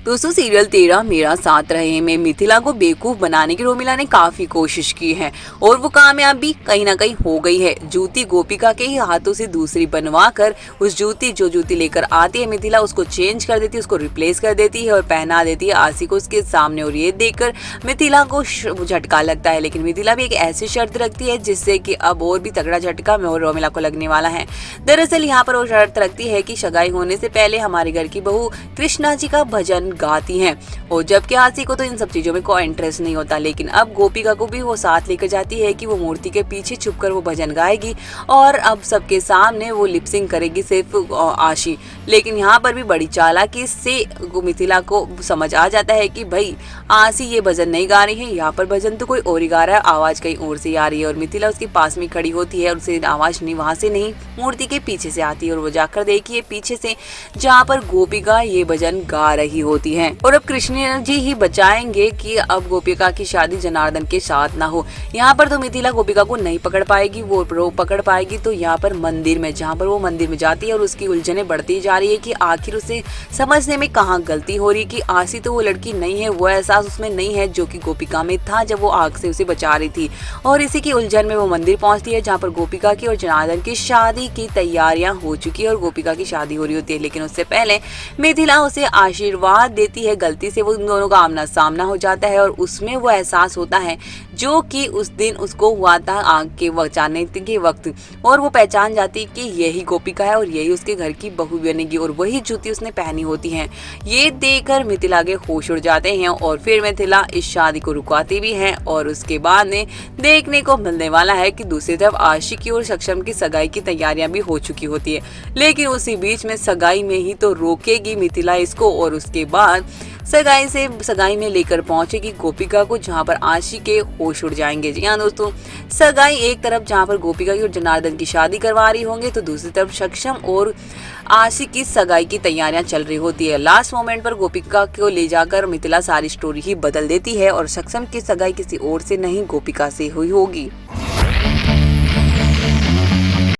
दोस्तों सीरियल तेरा मेरा साथ रहे में मिथिला को बेवकूफ बनाने की रोमिला ने काफी कोशिश की है और वो कामयाब भी कहीं ना कहीं हो गई है। जूती गोपिका के ही हाथों से दूसरी बनवा कर उस जो जूती लेकर आती है मिथिला उसको चेंज कर देती है, उसको रिप्लेस कर देती है और पहना देती है आशी को उसके सामने। और ये देखकर मिथिला को झटका लगता है, लेकिन मिथिला भी एक ऐसी शर्त रखती है जिससे कि अब और भी तगड़ा झटका रोमिला को लगने वाला है। दरअसल यहाँ पर वो शर्त रखती है कि सगाई होने से पहले हमारे घर की बहू कृष्णा जी का भजन गाती हैं। और जबकि आशी को तो इन सब चीजों में कोई इंटरेस्ट नहीं होता, लेकिन अब गोपिका को भी वो साथ लेकर जाती है कि वो मूर्ति के पीछे छुपकर वो भजन गाएगी और अब सबके सामने वो लिपसिंग करेगी सिर्फ आशी। लेकिन यहाँ पर भी बड़ी चालाकी से मिथिला को समझ आ जाता है कि भाई आशी ये भजन नहीं गा रही है, यहाँ पर भजन तो कोई और ही गा रहा है, आवाज कहीं और से आ रही है। और मिथिला उसके पास में खड़ी होती है और उसे आवाज नहीं वहां से नहीं मूर्ति के पीछे से आती है और वो जाकर देखिए पीछे से जहाँ पर गोपिका ये भजन गा रही होती है। और अब कृष्ण जी ही बचाएंगे कि अब गोपिका की शादी जनार्दन के साथ ना हो। यहाँ पर तो मिथिला गोपिका को नहीं पकड़ पाएगी, वो पकड़ पाएगी तो यहाँ पर मंदिर में, जहाँ पर वो मंदिर में जाती है और उसकी उलझने बढ़ती जा रही है कि आखिर उसे समझने में कहाँ गलती हो रही है कि आशी तो वो लड़की नहीं है, वो एहसास उसमें नहीं है जो कि गोपिका में था जब वो आग से उसे बचा रही थी। और इसी की उलझन में वो मंदिर पहुंचती है जहाँ पर गोपिका की और जनार्दन की शादी की तैयारियां हो चुकी है और गोपिका की शादी हो रही होती है। लेकिन उससे पहले मिथिला उसे आशीर्वाद देती है, गलती से वो उन दोनों का आमना सामना हो जाता है और उसमें वो एहसास होता है जो कि उस दिन उसको हुआ था आग के बचाने के वक्त। और वो पहचान जाती है कि यही गोपिका है और यही उसके घर की बहू बनेगी और वही जूती उसने पहनी होती है। ये देखकर मिथिला के होश उड़ जाते हैं और फिर मिथिला इस शादी को रुकाती भी है। और उसके बाद में देखने को मिलने वाला है कि दूसरी तरफ आशी की और सक्षम की सगाई की तैयारियां भी हो चुकी होती है, लेकिन उसी बीच में सगाई में ही तो रोकेगी मिथिला इसको और उसके बाद सगाई में लेकर पहुंचेगी गोपिका को जहां पर आशी के होश उड़ जाएंगे। जी हाँ दोस्तों, सगाई एक तरफ जहां पर गोपिका की और जनार्दन की शादी करवा रही होंगे तो दूसरी तरफ सक्षम और आशी की सगाई की तैयारियां चल रही होती है। लास्ट मोमेंट पर गोपिका को ले जाकर मिथिला सारी स्टोरी ही बदल देती है और सक्षम की सगाई किसी और से नहीं गोपिका से हुई होगी।